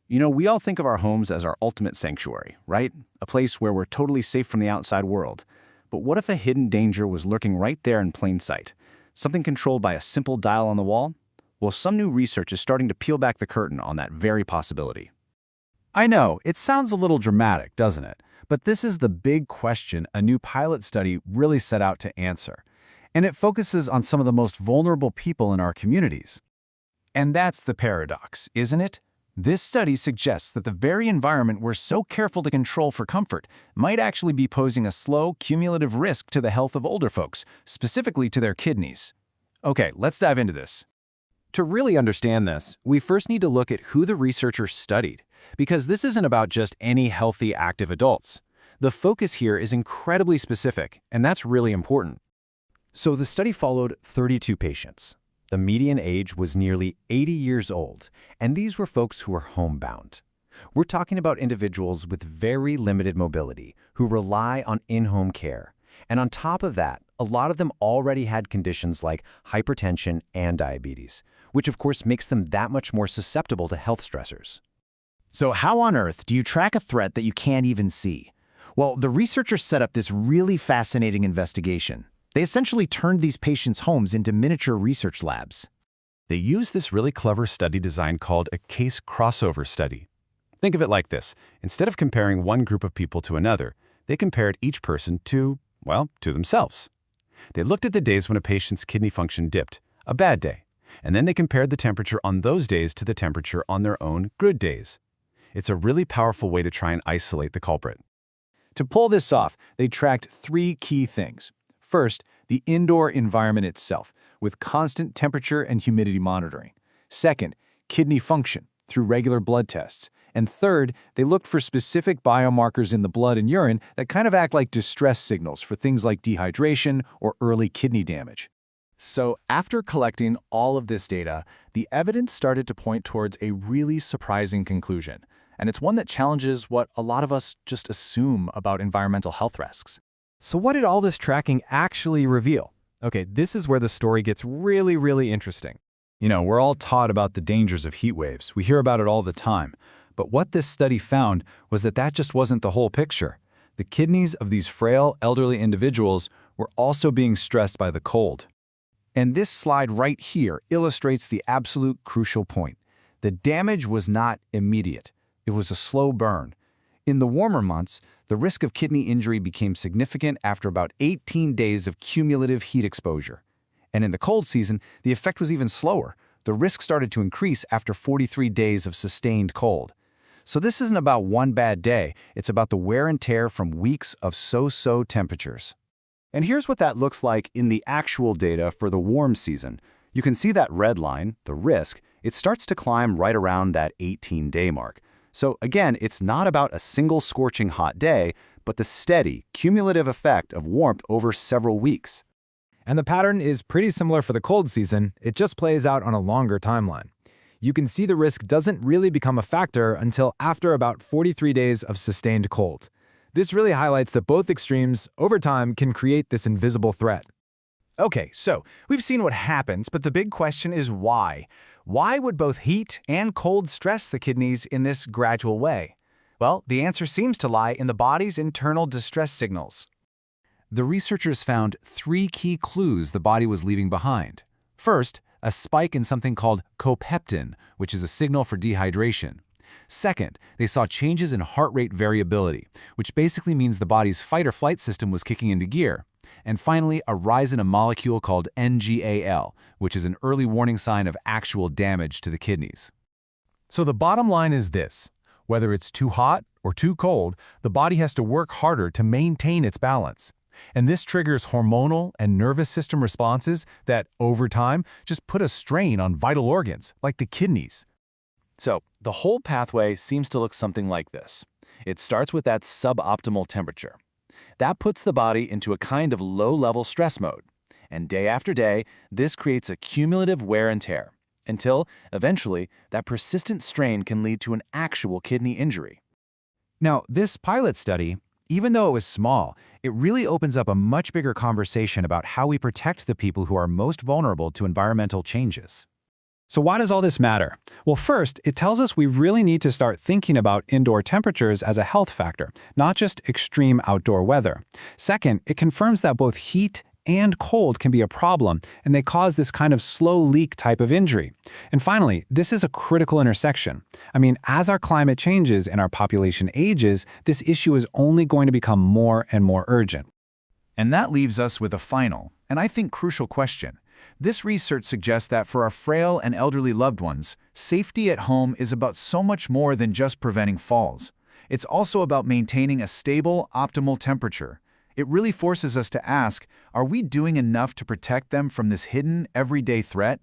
We all think of our homes as our ultimate sanctuary, right? A place where we're totally safe from the outside world. But what if a hidden danger was lurking right there in plain sight? Something controlled by a simple dial on the wall? Well, some new research is starting to peel back the curtain on that very possibility. I know, it sounds a little dramatic, doesn't it? But this is the big question a new pilot study really set out to answer. And it focuses on some of the most vulnerable people in our communities. And that's the paradox, isn't it? This study suggests that the very environment we're so careful to control for comfort might actually be posing a slow, cumulative risk to the health of older folks, specifically to their kidneys. Okay, let's dive into this. To really understand this, we first need to look at who the researchers studied, because this isn't about just any healthy, active adults. The focus here is incredibly specific, and that's really important. So the study followed 32 patients. The median age was nearly 80 years old, and these were folks who were homebound. We're talking about individuals with very limited mobility who rely on in-home care. And on top of that, a lot of them already had conditions like hypertension and diabetes, which of course makes them that much more susceptible to health stressors. So how on earth do you track a threat that you can't even see? Well, the researchers set up this really fascinating investigation. They essentially turned these patients' homes into miniature research labs. They used this really clever study design called a case crossover study. Think of it like this. Instead of comparing one group of people to another, they compared each person to themselves. They looked at the days when a patient's kidney function dipped, a bad day, and then they compared the temperature on those days to the temperature on their own good days. It's a really powerful way to try and isolate the culprit. To pull this off, they tracked 3 key things. First, the indoor environment itself, with constant temperature and humidity monitoring. Second, kidney function, through regular blood tests. And third, they looked for specific biomarkers in the blood and urine that kind of act like distress signals for things like dehydration or early kidney damage. So after collecting all of this data, the evidence started to point towards a really surprising conclusion. And it's one that challenges what a lot of us just assume about environmental health risks. So what did all this tracking actually reveal? Okay, this is where the story gets really interesting. We're all taught about the dangers of heat waves. We hear about it all the time. But what this study found was that just wasn't the whole picture. The kidneys of these frail, elderly individuals were also being stressed by the cold. And this slide right here illustrates the absolute crucial point. The damage was not immediate. It was a slow burn. In the warmer months, the risk of kidney injury became significant after about 18 days of cumulative heat exposure. And in the cold season, the effect was even slower. The risk started to increase after 43 days of sustained cold. So this isn't about one bad day, it's about the wear and tear from weeks of so-so temperatures. And here's what that looks like in the actual data for the warm season. You can see that red line, the risk, it starts to climb right around that 18-day mark. So again, it's not about a single scorching hot day, but the steady, cumulative effect of warmth over several weeks. And the pattern is pretty similar for the cold season, it just plays out on a longer timeline. You can see the risk doesn't really become a factor until after about 43 days of sustained cold. This really highlights that both extremes, over time, can create this invisible threat. Okay, so we've seen what happens, but the big question is why? Why would both heat and cold stress the kidneys in this gradual way? Well, the answer seems to lie in the body's internal distress signals. The researchers found 3 key clues the body was leaving behind. First, a spike in something called copeptin, which is a signal for dehydration. Second, they saw changes in heart rate variability, which basically means the body's fight-or-flight system was kicking into gear. And finally, a rise in a molecule called NGAL, which is an early warning sign of actual damage to the kidneys. So the bottom line is this. Whether it's too hot or too cold, the body has to work harder to maintain its balance. And this triggers hormonal and nervous system responses that, over time, just put a strain on vital organs, like the kidneys. So the whole pathway seems to look something like this. It starts with that suboptimal temperature. That puts the body into a kind of low-level stress mode. And day after day, this creates a cumulative wear and tear, until, eventually, that persistent strain can lead to an actual kidney injury. Now, this pilot study, even though it was small, it really opens up a much bigger conversation about how we protect the people who are most vulnerable to environmental changes. So why does all this matter? Well, first, it tells us we really need to start thinking about indoor temperatures as a health factor, not just extreme outdoor weather. Second, it confirms that both heat and cold can be a problem, and they cause this kind of slow leak type of injury. And finally, this is a critical intersection. I mean, as our climate changes and our population ages, this issue is only going to become more and more urgent. And that leaves us with a final, and I think crucial question. This research suggests that for our frail and elderly loved ones, safety at home is about so much more than just preventing falls. It's also about maintaining a stable, optimal temperature. It really forces us to ask, are we doing enough to protect them from this hidden, everyday threat?